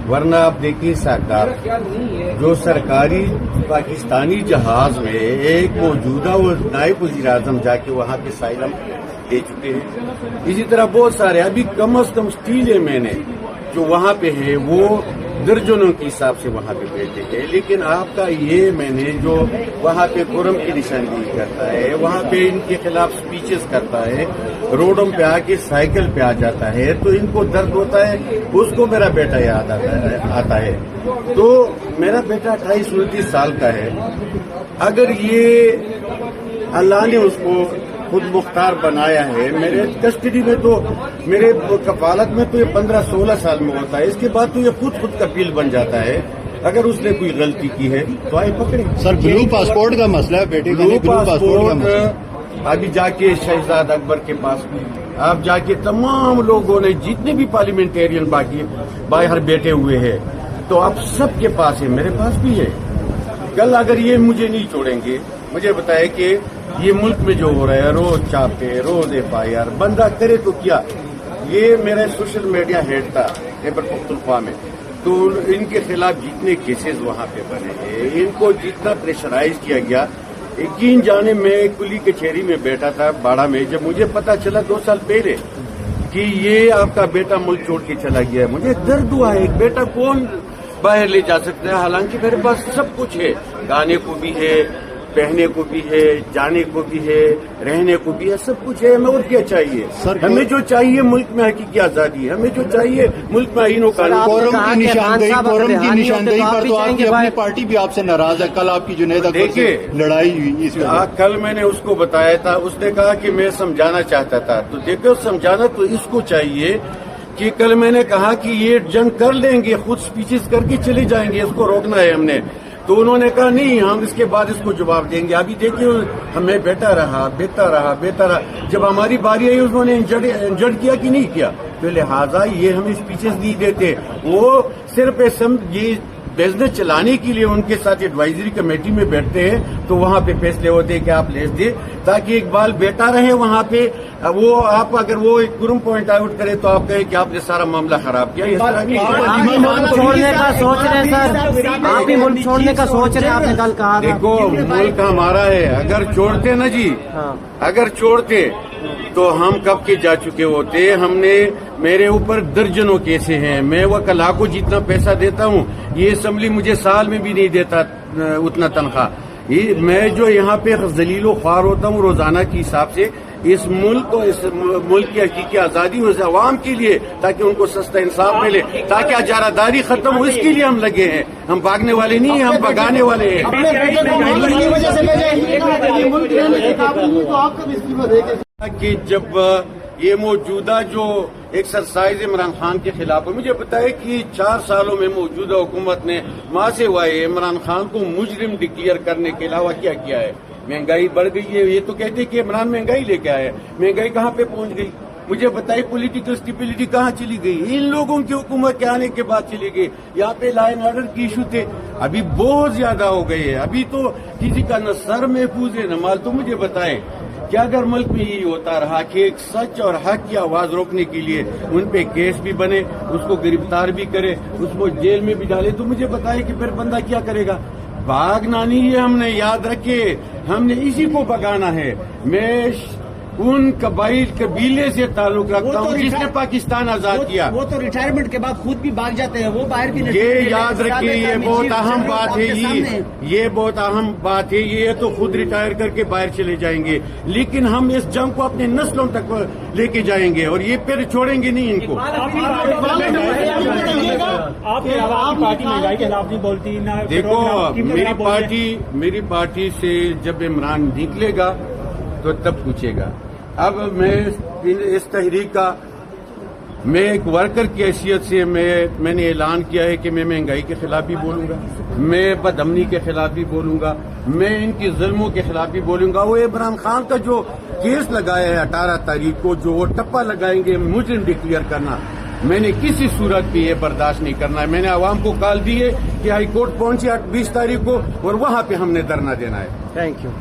ورنہ آپ دیکھیے سرکار جو سرکاری پاکستانی جہاز میں ایک موجودہ وہ نائب وزیر اعظم جا کے وہاں پہ سائلم دے چکے ہیں. اسی طرح بہت سارے ابھی کم از کم اسٹیل میں نے جو وہاں پہ ہے وہ درجنوں کے حساب سے وہاں پہ بیٹھے ہیں. لیکن آپ کا یہ میں نے جو وہاں پہ قرم کی نشاندہی کرتا ہے, وہاں پہ ان کے خلاف سپیچز کرتا ہے, روڈوں پہ آ کے سائیکل پہ آ جاتا ہے, تو ان کو درد ہوتا ہے. اس کو میرا بیٹا یاد آتا ہے. تو میرا بیٹا 28-29 سال کا ہے. اگر یہ اللہ نے اس کو خود مختار بنایا ہے, میرے کسٹڈی میں تو میرے کفالت میں تو یہ 15-16 سال میں ہوتا ہے. اس کے بعد تو یہ خود کفیل بن جاتا ہے. اگر اس نے کوئی غلطی کی ہے تو آئے پکڑے. سر بلو پاسپورٹ کا مسئلہ ہے, بیٹے کا بلو پاسپورٹ ابھی جا کے شہزاد اکبر کے پاس آپ جا کے تمام لوگوں نے جتنے بھی پارلیمنٹیرین باہر بیٹھے ہوئے ہیں تو آپ سب کے پاس ہے, میرے پاس بھی ہے. کل اگر یہ مجھے نہیں چھوڑیں گے, مجھے بتائے کہ یہ ملک میں جو ہو رہا ہے روز چاپے روز FIR بندہ کرے تو کیا. یہ میرا سوشل میڈیا ہیڈ تھا خیبر پختونخوا میں, تو ان کے خلاف جتنے کیسز وہاں پہ بنے ہیں, ان کو جتنا پریشرائز کیا گیا. یقین جانے میں کلی کچہری میں بیٹھا تھا باڑہ میں, جب مجھے پتا چلا 2 سال پہلے کہ یہ آپ کا بیٹا ملک چھوڑ کے چلا گیا ہے, مجھے درد ہوا ہے. ایک بیٹا کون باہر لے جا سکتا ہے, حالانکہ میرے پاس سب کچھ ہے, کھانے کو بھی ہے, پہننے کو بھی ہے, جانے کو بھی ہے, رہنے کو بھی ہے, سب کچھ ہے. ہمیں اور کیا چاہیے؟ ہمیں جو چاہیے ملک میں حقیقی آزادی ہے, ہمیں جو چاہیے ملک میں آئین و قانون. قورم کی نشاندہی پر تو آپ کی اپنی پارٹی بھی آپ سے ناراض ہے. کل آپ کی جنید اکبر سے لڑائی ہوئی اس میں. کل میں نے اس کو بتایا تھا, اس نے کہا کہ میں سمجھانا چاہتا تھا. تو دیکھو سمجھانا تو اس کو چاہیے کہ کل میں نے کہا کہ یہ جنگ کر لیں گے, خود سپیچز کر کے چلے جائیں گے, اس کو روکنا ہے ہم نے. تو انہوں نے کہا نہیں, ہم اس کے بعد اس کو جواب دیں گے. ابھی دیکھیے ہمیں بیٹا رہا. جب ہماری باری آئی انہوں نے انجرڈ کیا کہ نہیں کیا, تو لہٰذا یہ ہمیں اسپیچز نہیں دیتے. وہ صرف یہ بزنس چلانے کے لیے ان کے ساتھ ایڈوائزری کمیٹی میں بیٹھتے ہیں, تو وہاں پہ فیصلے ہوتے ہیں کہ آپ لیس دیں تاکہ اقبال بیٹا رہے وہاں پہ. وہ آپ اگر وہ ایک گرم پوائنٹ آؤٹ کرے تو آپ کہیں کہ آپ نے سارا معاملہ خراب کیا. ملک چھوڑنے کا سوچ رہے ہیں سر, آپ بھی ملک چھوڑنے کا سوچ رہے ہیں, آپ نے کل کہا. دیکھو ملک ہمارا ہے, اگر چھوڑتے نا جی, اگر چھوڑتے تو ہم کب کے جا چکے ہوتے. ہم نے میرے اوپر درجنوں کیسے ہیں, میں وہ کلا کو جتنا پیسہ دیتا ہوں یہ اسمبلی مجھے سال میں بھی نہیں دیتا اتنا تنخواہ. میں جو یہاں پہ ذلیل و خوار ہوتا ہوں روزانہ کے حساب سے, اس ملک کو, اس ملک کی حقیقی آزادی اس عوام کے لیے, تاکہ ان کو سستا انصاف ملے, تاکہ اجارہ داری ختم ہو, اس کے لیے ہم لگے ہیں. ہم بھاگنے والے نہیں ہیں, ہم بگانے والے ہیں. کہ جب یہ موجودہ جو ایکسرسائز عمران خان کے خلاف ہے, مجھے بتائے کہ 4 سالوں میں موجودہ حکومت نے ماں سے وائے عمران خان کو مجرم ڈکلیئر کرنے کے علاوہ کیا کیا ہے. مہنگائی بڑھ گئی ہے, یہ تو کہتے کہ عمران مہنگائی لے کے آئے, مہنگائی کہاں پہ پہنچ گئی. مجھے بتائیے پولیٹیکل اسٹیبلٹی کہاں چلی گئی. ان لوگوں کی حکومت کے آنے کے بعد چلی گئی. یہاں پہ لا اینڈ آرڈر کی ایشو تھے, ابھی بہت زیادہ ہو گئے ہیں. ابھی تو کسی کا نہ سر محفوظ ہے نہ مال. تو مجھے بتائیں کہ اگر ملک میں یہی ہوتا رہا کہ ایک سچ اور حق کی آواز روکنے کے لیے ان پہ کیس بھی بنے, اس کو گرفتار بھی کرے, اس کو جیل میں بھی ڈالے, تو مجھے بتائے کہ پھر بندہ کیا کرے گا. بھاگنا نہیں ہے, ہم نے یاد رکھے, ہم نے اسی کو بگانا ہے. میں ان قبیلے سے تعلق رکھتا ہوں جس نے پاکستان آزاد کیا. وہ تو ریٹائرمنٹ کے بعد خود بھی بھاگ جاتے ہیں, وہ باہر بھی. یہ یاد رکھیے, یہ بہت اہم بات ہے. یہ بہت اہم بات ہے. یہ تو خود ریٹائر کر کے باہر چلے جائیں گے, لیکن ہم اس جنگ کو اپنے نسلوں تک لے کے جائیں گے, اور یہ پھر چھوڑیں گے نہیں ان کو. دیکھو میری پارٹی سے جب عمران نکلے گا تو تب پوچھے گا. اب میں اس تحریک کا میں ایک ورکر کی حیثیت سے میں نے اعلان کیا ہے کہ میں مہنگائی کے خلاف بھی بولوں گا, میں بد امنی کے خلاف بھی بولوں گا, میں ان کی ظلموں کے خلاف بھی بولوں گا. وہ عمران خان کا جو کیس لگایا ہے 18 تاریخ کو, جو وہ ٹپا لگائیں گے مجرم ڈکلیئر کرنا, میں نے کسی صورت پہ یہ برداشت نہیں کرنا ہے. میں نے عوام کو کال دی ہے کہ ہائی کورٹ پہنچے 20 تاریخ کو, اور وہاں پہ ہم نے دھرنا دینا ہے. Thank you.